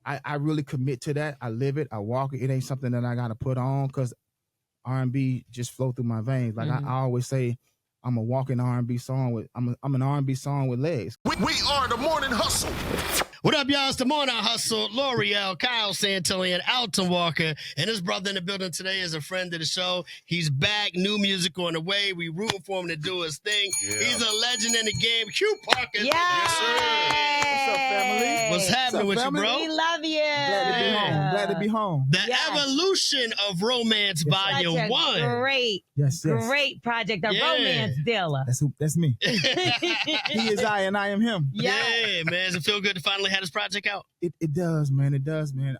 I really commit to that. I live it. I walk it. It ain't something that I got to put on because R&B just flow through my veins. Like I always say, I'm a walking R&B song with. I'm an R&B song with legs. We are the Morning Hustle. What up, y'all? It's the Morning Hustle. L'Oreal, Kyle Santillan, Alton Walker, and his brother in the building today is a friend of the show. He's back, new music on the way. We rooting for him to do his thing. Yeah. He's a legend in the game. Q Parker. Yes, sir. What's up, family? What's happening with family? you, bro? We love you. Glad to be home. Glad to be home. The Evolution of Romance Volume 1. Great project. The Romance Dealer. That's me. He is I and I am him. Yeah, man. Does it feel good to finally have this project out? It does, man. It does, man.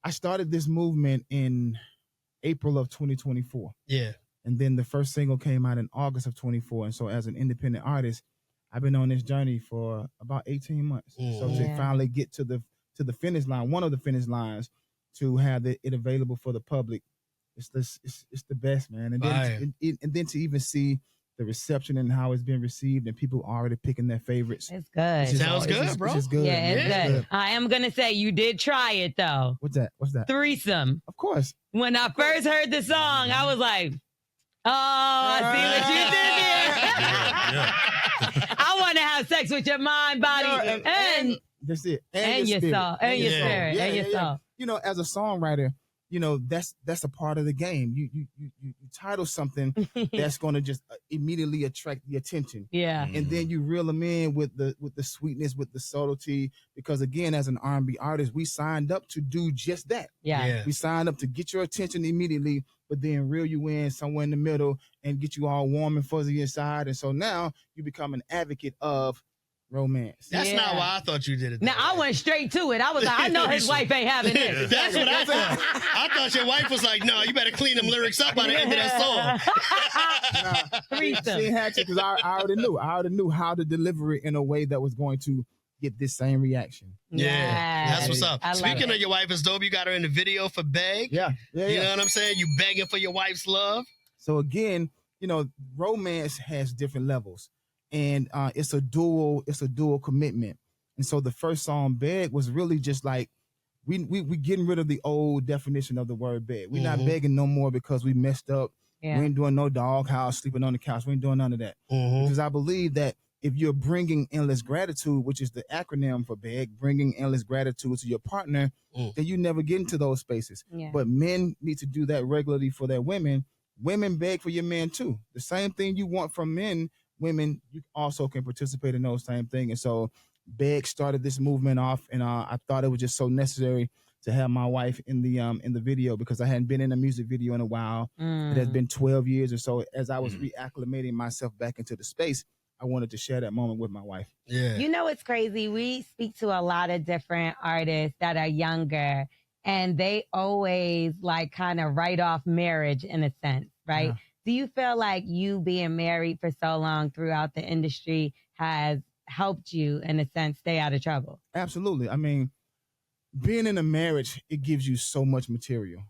I started this movement in April of 2024. Yeah. And then the first single came out in August of 24. And so as an independent artist, I've been on this journey for about 18 months. So to finally get to the finish line, one of the finish lines, to have it available for the public, it's the best, man. And then to even see the reception and how it's been received, and people already picking their favorites. It's good. Sounds good, bro. It's good. Yeah, it's good. I am gonna say you did try it though. What's that? Threesome. Of course. When I first heard the song, I was like, "Oh, I see what you did there." I want to have sex with your mind, body, and that's it. And your soul, and your spirit, and your soul. You know, as a songwriter, you know, that's a part of the game. You title something that's going to just immediately attract the attention. Yeah. And then you reel them in with the sweetness, with the subtlety, because again, as an R&B artist, we signed up to do just that. Yeah. We signed up to get your attention immediately, but then reel you in somewhere in the middle and get you all warm and fuzzy inside. And so now you become an advocate of romance. That's not why I thought you did it. Now, I went straight to it. I was like, I know his wife ain't having this. That's what I thought. I thought your wife was like, no, you better clean them lyrics up by the end of that song. She had to, because I already knew. I already knew how to deliver it in a way that was going to get this same reaction. Yeah, that's what's up. Speaking of your wife is dope, you got her in the video for Beg. Yeah. You know what I'm saying? You begging for your wife's love. So again, you know, romance has different levels. And it's a dual commitment. And so the first song, Beg, was really just like we getting rid of the old definition of the word beg. We're not begging no more because we messed up. Yeah. We ain't doing no doghouse, sleeping on the couch. We ain't doing none of that. Because I believe that if you're bringing endless gratitude, which is the acronym for beg, bringing endless gratitude to your partner, then you never get into those spaces. Yeah. But men need to do that regularly for their women. Women beg for your men too. The same thing you want from men, women, you also can participate in those same things. And so Beg started this movement off, and I thought it was just so necessary to have my wife in the video, because I hadn't been in a music video in a while. It has been 12 years or so. As I was reacclimating myself back into the space, I wanted to share that moment with my wife. Yeah. You know, it's crazy. We speak to a lot of different artists that are younger, and they always like kind of write off marriage in a sense, right? Yeah. Do you feel like you being married for so long throughout the industry has helped you, in a sense, stay out of trouble? Absolutely. I mean, being in a marriage, it gives you so much material.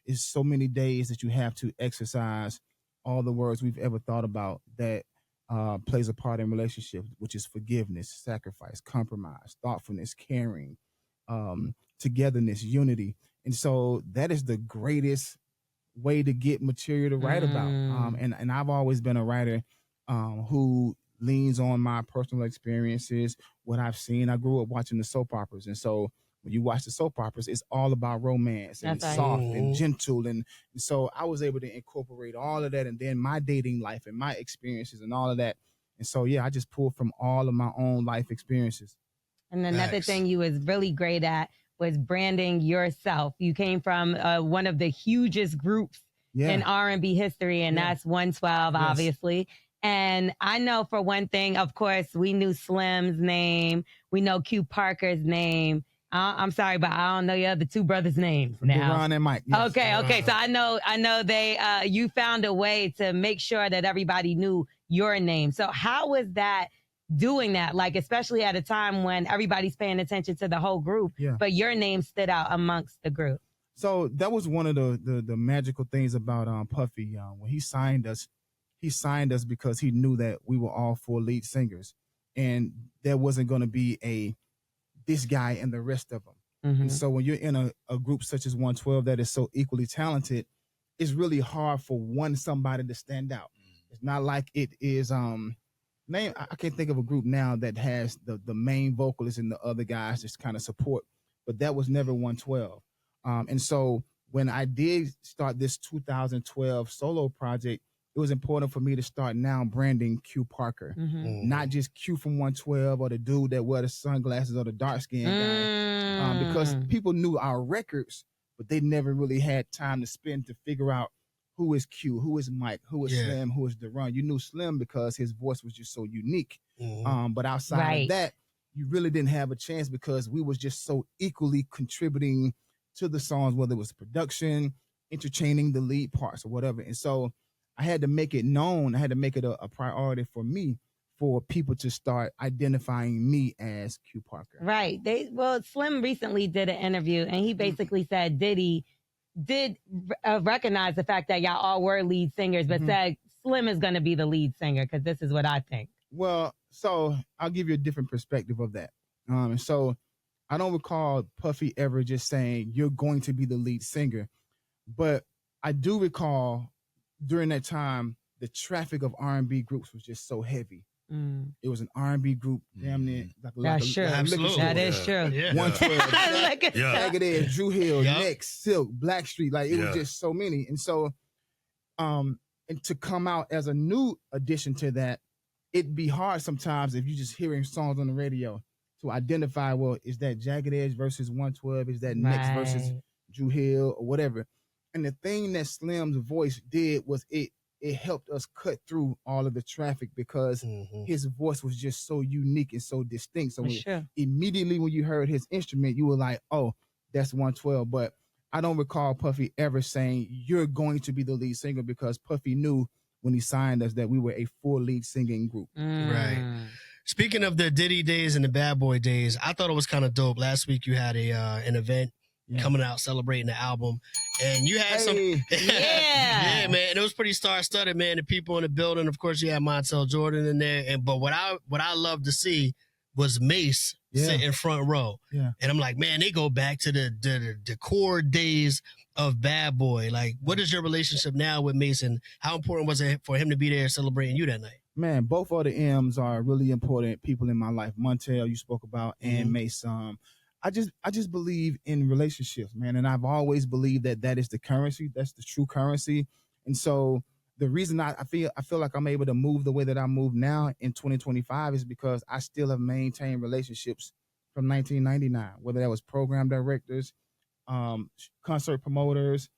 It's so many days that you have to exercise all the words we've ever thought about that plays a part in relationships, which is forgiveness, sacrifice, compromise, thoughtfulness, caring, togetherness, unity. And so that is the greatest way to get material to write about. And I've always been a writer who leans on my personal experiences, what I've seen. I grew up watching the soap operas. And so when you watch the soap operas, it's all about romance and soft and gentle. And so I was able to incorporate all of that, and then my dating life and my experiences and all of that. And so, yeah, I just pulled from all of my own life experiences. And another thing you was really great at was branding yourself. You came from one of the hugest groups in R&B history, and that's 112, obviously. And I know for one thing, of course, we knew Slim's name. We know Q Parker's name. I'm sorry, but I don't know your other two brothers' names now. Deron and Mike. Yes. Okay. So I know they you found a way to make sure that everybody knew your name. So how was that doing that? Like, especially at a time when everybody's paying attention to the whole group, but your name stood out amongst the group. So that was one of the magical things about Puffy. When he signed us because he knew that we were all four lead singers, and there wasn't going to be a this guy and the rest of them. Mm-hmm. And so when you're in a group such as 112 that is so equally talented, it's really hard for somebody to stand out. It's not like it is I can't think of a group now that has the main vocalist and the other guys just kind of support, but that was never 112. And so when I did start this 2012 solo project, it was important for me to start now branding Q Parker, not just Q from 112 or the dude that wear the sunglasses or the dark skinned guy, because people knew our records, but they never really had time to spend to figure out who is Q, who is Mike, who is Slim, who is Deron. You knew Slim because his voice was just so unique. But outside of that, you really didn't have a chance because we was just so equally contributing to the songs, whether it was production, entertaining the lead parts or whatever. And so I had to make it known. I had to make it a priority for me for people to start identifying me as Q Parker. Right. Slim recently did an interview and he basically said Diddy did recognize the fact that y'all all were lead singers, but said Slim is going to be the lead singer because this is what I think. Well, so I'll give you a different perspective of that. And so I don't recall Puffy ever just saying, you're going to be the lead singer. But I do recall during that time, the traffic of R&B groups was just so heavy. It was an R&B group, damn near. That's true. Absolutely. That is true. Yeah. 112, Jagged Edge, Drew Hill, Next, Silk, Blackstreet. Like, it was just so many. And so, and to come out as a new addition to that, it'd be hard sometimes if you're just hearing songs on the radio to identify, well, is that Jagged Edge versus 112? Is that Next versus Drew Hill or whatever? And the thing that Slim's voice did was it helped us cut through all of the traffic because his voice was just so unique and so distinct. So immediately when you heard his instrument, you were like, oh, that's 112. But I don't recall Puffy ever saying, you're going to be the lead singer, because Puffy knew when he signed us that we were a full lead singing group. Right. Speaking of the Diddy days and the Bad Boy days, I thought it was kind of dope. Last week you had an event coming out celebrating the album, and you had some yeah, man, and it was pretty star-studded, man. The people in the building, of course, you had Montel Jordan in there, but what I loved to see was Mace sitting front row, and I'm like, man, they go back to the core days of Bad Boy. Like, what is your relationship now with Mace, and how important was it for him to be there celebrating you that night? Man, both of the M's are really important people in my life. Montel, you spoke about, and Mace. I just believe in relationships, man. And I've always believed that is the currency. That's the true currency. And so the reason I feel like I'm able to move the way that I move now in 2025 is because I still have maintained relationships from 1999, whether that was program directors, concert promoters,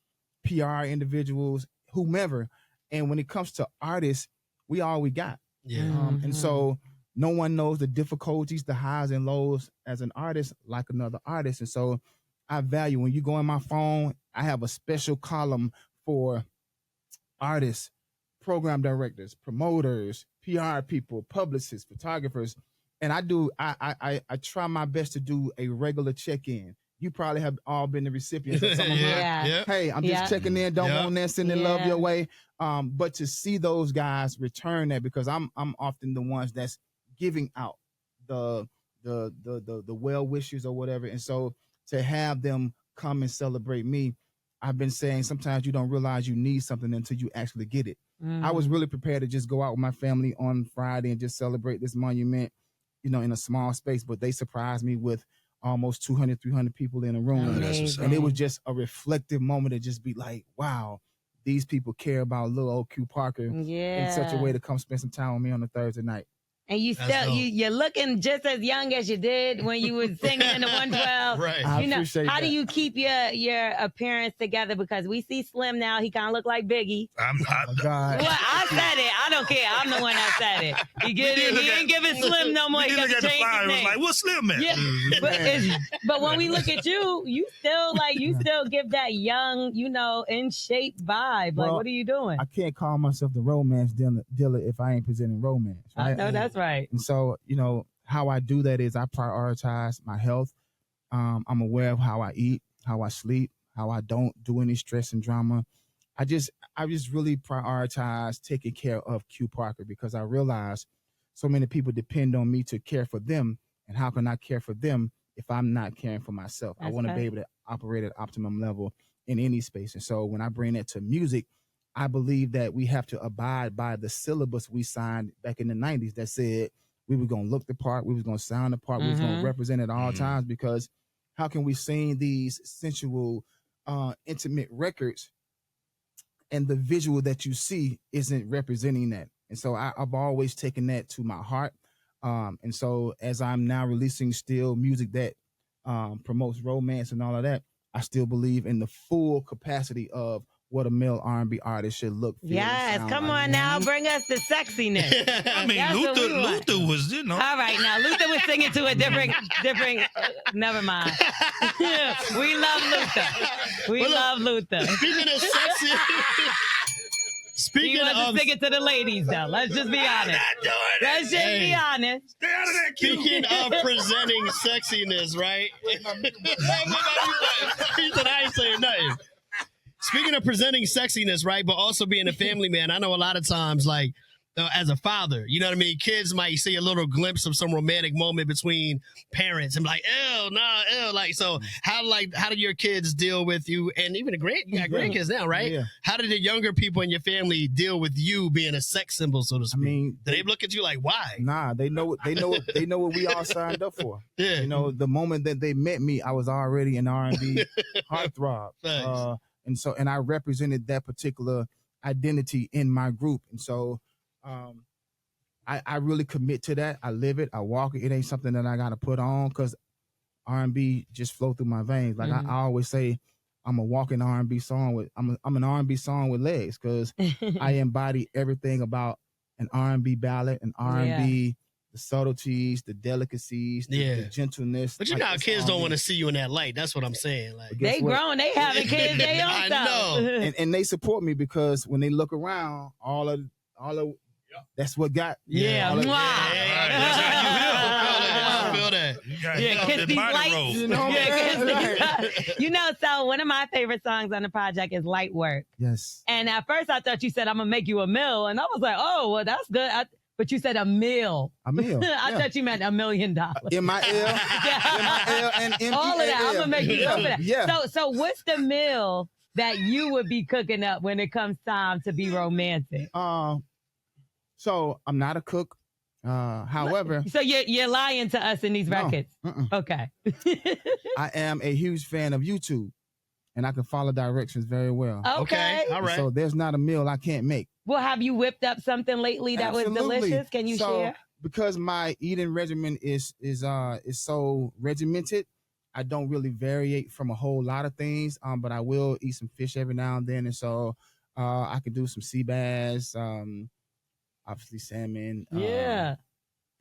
PR individuals, whomever. And when it comes to artists, we all we got. And so no one knows the difficulties, the highs and lows as an artist like another artist. And so I value, when you go in my phone, I have a special column for artists, program directors, promoters, PR people, publicists, photographers. And I try my best to do a regular check-in. You probably have all been the recipients of some of mine. Hey, I'm just checking in. Don't want that, sending love your way. But to see those guys return that, because I'm often the ones that's giving out the well wishes or whatever. And so to have them come and celebrate me, I've been saying sometimes you don't realize you need something until you actually get it. I was really prepared to just go out with my family on Friday and just celebrate this monument, in a small space, but they surprised me with almost 200, 300 people in a room. And it was just a reflective moment to just be like, wow, these people care about little old Q Parker in such a way to come spend some time with me on a Thursday night. And you're looking just as young as you did when you were singing in the 112. Right. I appreciate how that. do you keep your appearance together? Because we see Slim now, he kind of look like Biggie. Oh, God. Well, I said it. I don't care. I'm the one that said it. He ain't giving Slim no more. He got to change his name. Like, what's Slim at? Yeah. But when we look at you, you still give that young, in shape vibe. Like, what are you doing? I can't call myself the romance dealer if I ain't presenting romance. Right? I know that's right. And so, how I do that is I prioritize my health. I'm aware of how I eat, how I sleep, how I don't do any stress and drama. I just really prioritize taking care of Q Parker, because I realize so many people depend on me to care for them. And how can I care for them if I'm not caring for myself. I want to be able to operate at optimum level in any space. And so when I bring that to music, I believe that we have to abide by the syllabus we signed back in the 90s that said we were going to look the part, we was going to sound the part, we was going to represent at all times, because how can we sing these sensual, intimate records and the visual that you see isn't representing that? And so I've always taken that to my heart. And so as I'm now releasing still music that promotes romance and all of that, I still believe in the full capacity of what a male R&B artist should look, feel, yes, come on now, bring us the sexiness. I mean, Luther was, you know. All right, now Luther was singing to a different. Never mind. We love Luther. We love Luther. Speaking of sexy. He wasn't singing to the ladies, though. Let's just be honest. Let's just be honest. Stay out of that queue. Speaking of presenting sexiness, right? He said, I ain't saying nothing. Speaking of presenting sexiness, right, but also being a family man, I know a lot of times, like, as a father, you know what I mean? Kids might see a little glimpse of some romantic moment between parents and be like, ew, nah, ew. Like, so how do your kids deal with you? And even you got grandkids now, right? Yeah. How did the younger people in your family deal with you being a sex symbol, so to speak? I mean, do they look at you like, why? Nah, they know what we all signed up for. Yeah. You know, the moment that they met me, I was already an R&B heartthrob. And I represented that particular identity in my group. And so I really commit to that. I live it. I walk it. It ain't something that I got to put on, because R&B just flow through my veins. Like I always say, I'm a walking R&B song I'm an R&B song with legs, because I embody everything about an R&B ballad, an R&B, the subtleties, the delicacies, the gentleness. But you know how kids don't want to see you in that light. That's what I'm saying. Like, they grown, they having kids, they own I know. And they support me, because when they look around, all of that's what got I feel that. Kiss these lights. You know, so one of my favorite songs on the project is Light Work. Yes. And at first I thought you said, I'm gonna make you a meal, and I was like, oh, well, that's good. But you said a meal. A meal. I thought you meant $1 million. M-I-L, M-I-L, and M-E-A-L. All of that. I'm gonna make you some of that. Yeah. So what's the meal that you would be cooking up when it comes time to be romantic? So I'm not a cook. However, so you're lying to us in these records. Okay. I am a huge fan of YouTube, and I can follow directions very well. Okay. All right. So there's not a meal I can't make. Well, have you whipped up something lately that was delicious? Can you share? Because my eating regimen is so regimented, I don't really variate from a whole lot of things. But I will eat some fish every now and then, and so I can do some sea bass, obviously salmon.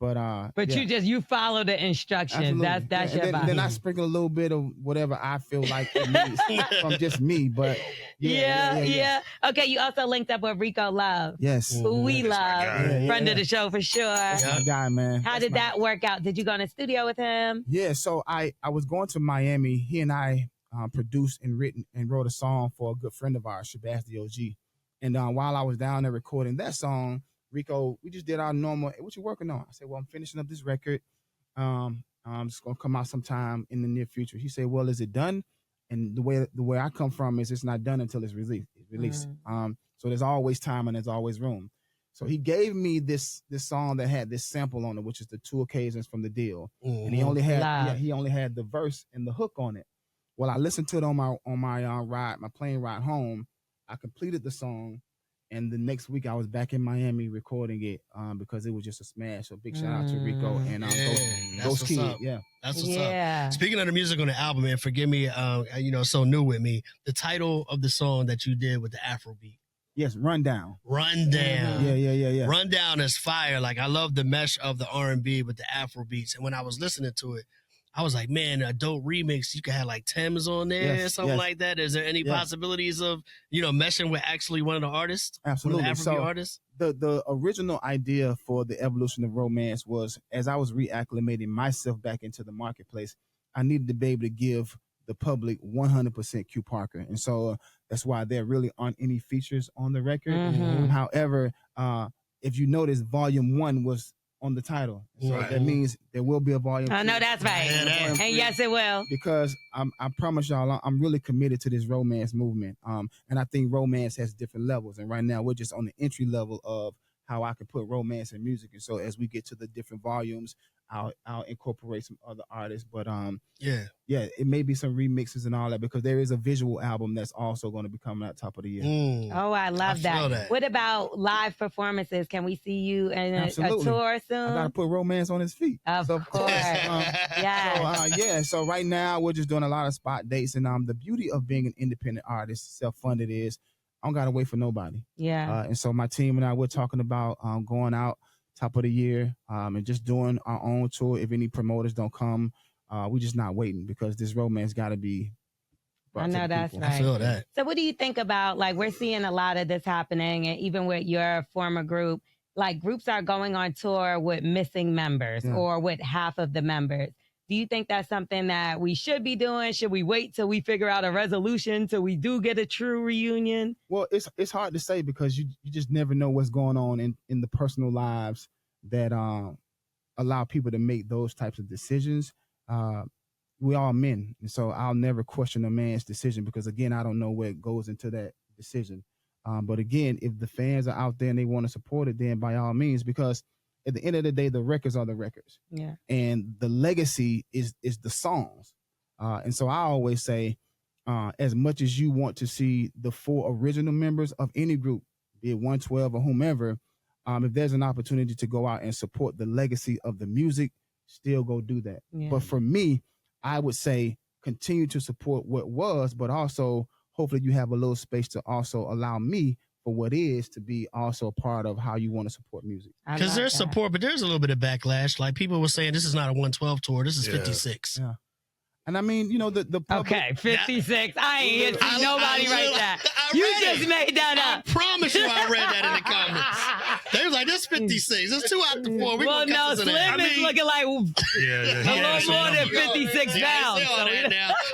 But you follow the instructions. Absolutely. That's your body. Then I sprinkle a little bit of whatever I feel like it needs from just me. But yeah. Okay, you also linked up with Rico Love. Yes. Who we love. Friend of the show for sure. That's my guy, man. How did that work out? Did you go in the studio with him? Yeah, so I was going to Miami. He and I produced and wrote a song for a good friend of ours, Shabazz the OG. And while I was down there recording that song, Rico, we just did our normal, hey, what you working on? I said, well, I'm finishing up this record. It's going to come out sometime in the near future. He said, well, is it done? And the way I come from is it's not done until it's released. So there's always time and there's always room. So he gave me this song that had this sample on it, which is the 2 occasions from the deal. And he only had the verse and the hook on it. Well, I listened to it on my plane ride home. I completed the song. And the next week, I was back in Miami recording it because it was just a smash. So big shout out to Rico and Ghost Kid. Up. Yeah, that's what's up. Speaking of the music on the album, and forgive me, so new with me. The title of the song that you did with the Afrobeat. Yes, Rundown. Yeah. Rundown is fire. Like, I love the mesh of the R&B with the Afrobeats. And when I was listening to it, I was like, man, a dope remix. You could have like Thames on there or something like that. Is there any possibilities of, meshing with actually one of the artists? Absolutely. One of the Afrobeat artists? The original idea for the evolution of romance was, as I was reacclimating myself back into the marketplace, I needed to be able to give the public 100% Q Parker. And so that's why there really aren't any features on the record. However, if you notice, Volume 1 was on the title. So Right. that means there will be a volume 2. I know that's right. Yeah, And yes, it will. Because I promise y'all, I'm really committed to this romance movement. And I think romance has different levels. And right now we're just on the entry level of how I can put romance in music. And so as we get to the different volumes, I'll incorporate some other artists. But yeah, it may be some remixes and all that, because there is a visual album that's also going to be coming out top of the year. Oh, I love that. What about live performances? Can we see you in a tour soon? I got to put romance on his feet. Of course. So right now we're just doing a lot of spot dates. And the beauty of being an independent artist, self-funded, is I don't got to wait for nobody. Yeah. And so my team and I, we're talking about going out top of the year and just doing our own tour. If any promoters don't come, we're just not waiting, because this romance got to be. I know that's right. I feel that. So what do you think about, like, we're seeing a lot of this happening, and even with your former group, like groups are going on tour with missing members or with half of the members. Do you think that's something that we should be doing? Should we wait till we figure out a resolution till we do get a true reunion? Well, it's hard to say, because you just never know what's going on in the personal lives that allow people to make those types of decisions. We all men, and so I'll never question a man's decision, because again, I don't know what goes into that decision. But again, if the fans are out there and they want to support it, then by all means, because at the end of the day, the records are the records. Yeah. And the legacy is the songs. And so I always say, as much as you want to see the 4 original members of any group, be it 112 or whomever, if there's an opportunity to go out and support the legacy of the music, still go do that. Yeah. But for me, I would say continue to support what was, but also hopefully you have a little space to also allow me for what is to be also a part of how you want to support music. Because there's support, but there's a little bit of backlash. Like, people were saying this is not a 112 tour, this is 56. Yeah. And I mean, you know, the public, okay, 56. I ain't hear nobody write that. You just made that up. I promise you I read that in the comments. They was like, this 56. It's 2 out the 4. Well, no, Slim is looking like a little more than 56 pounds.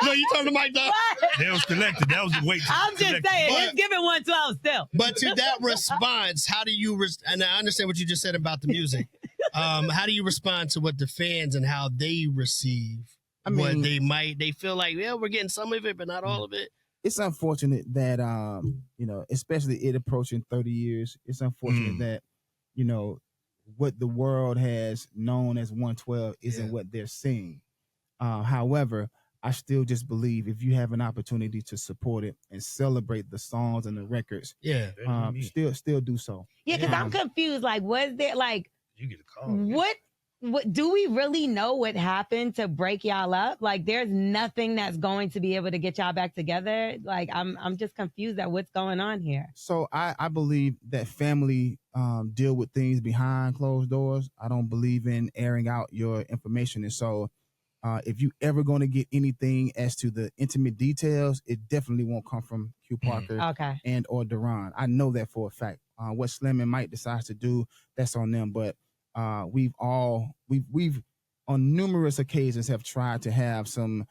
No, you turn the mic down. That was collected. That was the weight. I'm just saying, it's giving 112 still. But to that response, how do you, and I understand what you just said about the music. How do you respond to what the fans and how they receive? I mean, what they feel like, yeah, we're getting some of it, but not all of it. It's unfortunate that, you know, especially it approaching 30 years, it's unfortunate that, you know, what the world has known as 112 isn't what they're seeing. However, I still just believe if you have an opportunity to support it and celebrate the songs and the records, still do so. Yeah, because I'm confused. Like, was there, like, you get a call. What do we really know what happened to break y'all up? Like, there's nothing that's going to be able to get y'all back together. Like, I'm just confused at what's going on here. So I believe that family deal with things behind closed doors. I don't believe in airing out your information. And so if you ever going to get anything as to the intimate details, it definitely won't come from Q Parker and or Duran. I know that for a fact. What Slim and Mike decides to do, that's on them. But we've on numerous occasions have tried to have some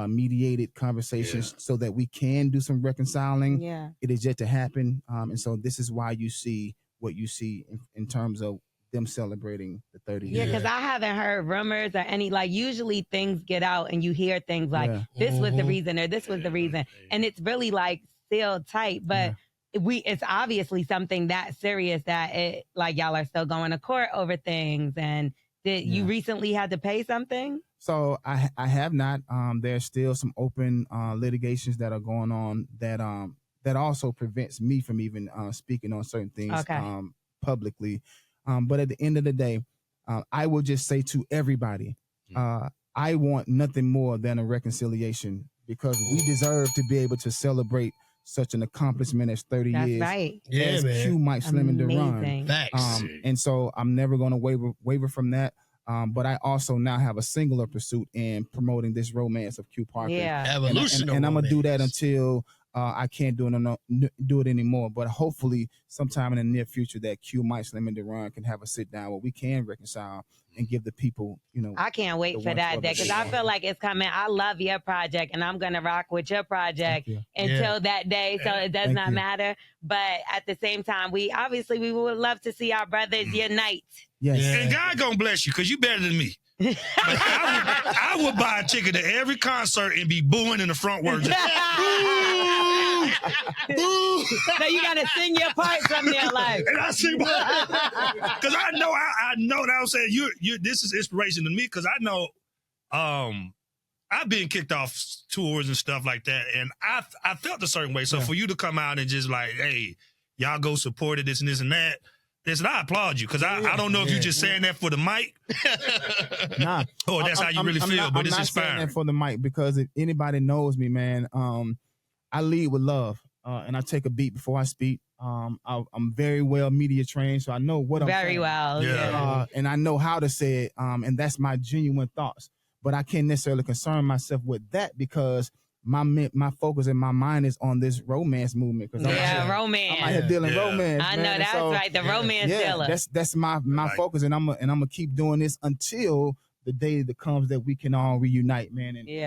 mediated conversations so that we can do some reconciling. Yeah. It is yet to happen. And so this is why you see what you see in terms of them celebrating the 30 years. Yeah, because I haven't heard rumors or any, like, usually things get out and you hear things like this was the reason or this was the reason. And it's really like still tight, but it's obviously something that serious that it, like, y'all are still going to court over things. And did you recently had to pay something? So I have not. There's still some open litigations that are going on that also prevents me from even speaking on certain things publicly. But at the end of the day, I will just say to everybody, I want nothing more than a reconciliation, because we deserve to be able to celebrate such an accomplishment as 30 years. That's right. As Q, Mike, Slim, and Duran. Facts. And so I'm never going to waver from that. But I also now have a singular pursuit in promoting this romance of Q Parker. Yeah. Evolution. And I'm going to do that until I can't do it anymore. But hopefully, sometime in the near future, that Q, Mike, Slim, and Deron can have a sit down where we can reconcile and give the people, I can't wait for that day because I feel like it's coming. I love your project, and I'm gonna rock with your project until that day. So it does not matter. But at the same time, we would love to see our brothers unite. Yes. And God gonna bless you because you better than me. I would buy a ticket to every concert and be booing in the front word. So you gotta sing your part from there, like. And I sing because I know that I'm saying you. This is inspiration to me because I know, I've been kicked off tours and stuff like that, and I felt a certain way. So for you to come out and just like, hey, y'all go support it, this and this and that. Listen, I applaud you because I don't know if you're just saying that for the mic. Nah. Or that's how you really feel, but it's inspiring. I'm not saying that for the mic because if anybody knows me, man, I lead with love and I take a beat before I speak. I'm very well media trained, so I know what I'm saying. Very well. And I know how to say it, and that's my genuine thoughts. But I can't necessarily concern myself with that because my focus and my mind is on this romance movement. Romance. I'm out here dealing romance. I know that's right. The romance dealer. That's my focus, and I'm gonna keep doing this until the day that comes that we can all reunite, man. And be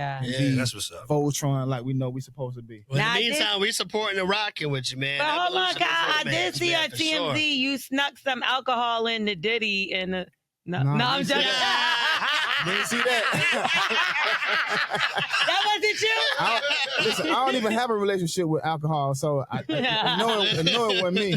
that's what's up. Voltron like we know we supposed to be. Well, in the meantime, we supporting and rocking with you, man. But hold on, Kyle. I did see on TMZ you snuck some alcohol in the Diddy and the. No, I'm joking. Didn't see that. That wasn't you? Listen, I don't even have a relationship with alcohol, so I know it wasn't me.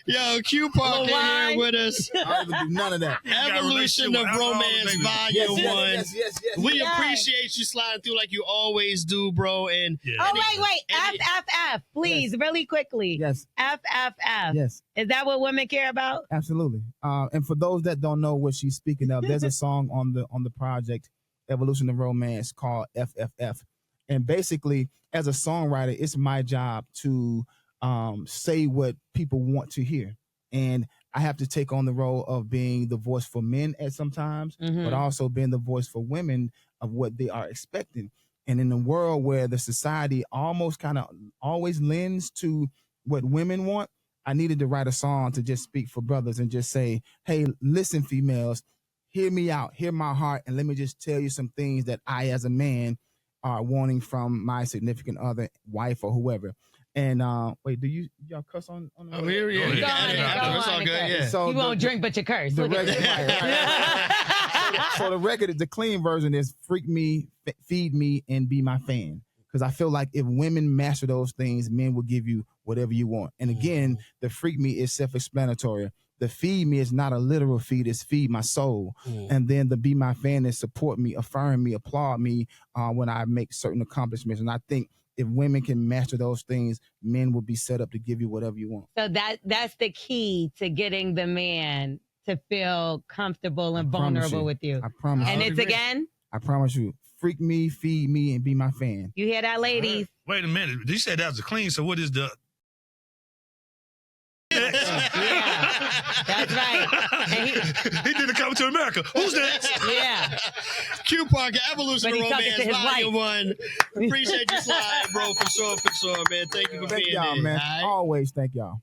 Yo, Q Park here with us. I don't even do none of that. Evolution of Romance Volume 1. Yes. We appreciate you sliding through like you always do, bro. And wait. FFF, please, really quickly. Yes. FFF. Yes. Is that what women care about? Absolutely. And for those that don't know what she's speaking of, there's a song on the project Evolution of Romance called FFF. And basically, as a songwriter, it's my job to say what people want to hear. And I have to take on the role of being the voice for men at sometimes, but also being the voice for women of what they are expecting. And in a world where the society almost kind of always lends to what women want, I needed to write a song to just speak for brothers and just say, hey, listen, females, hear me out, hear my heart, and let me just tell you some things that I, as a man, are wanting from my significant other, wife, or whoever. And wait, do y'all cuss on the here? Yeah. It's all good. Yeah. So you won't drink, but you curse. The record, so the record, the clean version is freak me, feed me, and be my fan. Because I feel like if women master those things, men will give you whatever you want. And again, the freak me is self-explanatory. The feed me is not a literal feed, it's feed my soul. And then the be my fan is support me, affirm me, applaud me when I make certain accomplishments. And I think if women can master those things, men will be set up to give you whatever you want. So that's the key to getting the man to feel comfortable and vulnerable with you. I promise. And it's again? I promise you. Freak me, feed me, and be my fan. You hear that, ladies? Wait a minute. You said that was a clean, so what is the... Yeah, that's right. And he did a Coming to America. Who's next? Yeah. Q Parker, Evolution of But he's talking to Romance, his Volume 1. Appreciate you sliding, bro, for sure, man. Thank you for Thank being y'all, here. man. All right? Always thank y'all.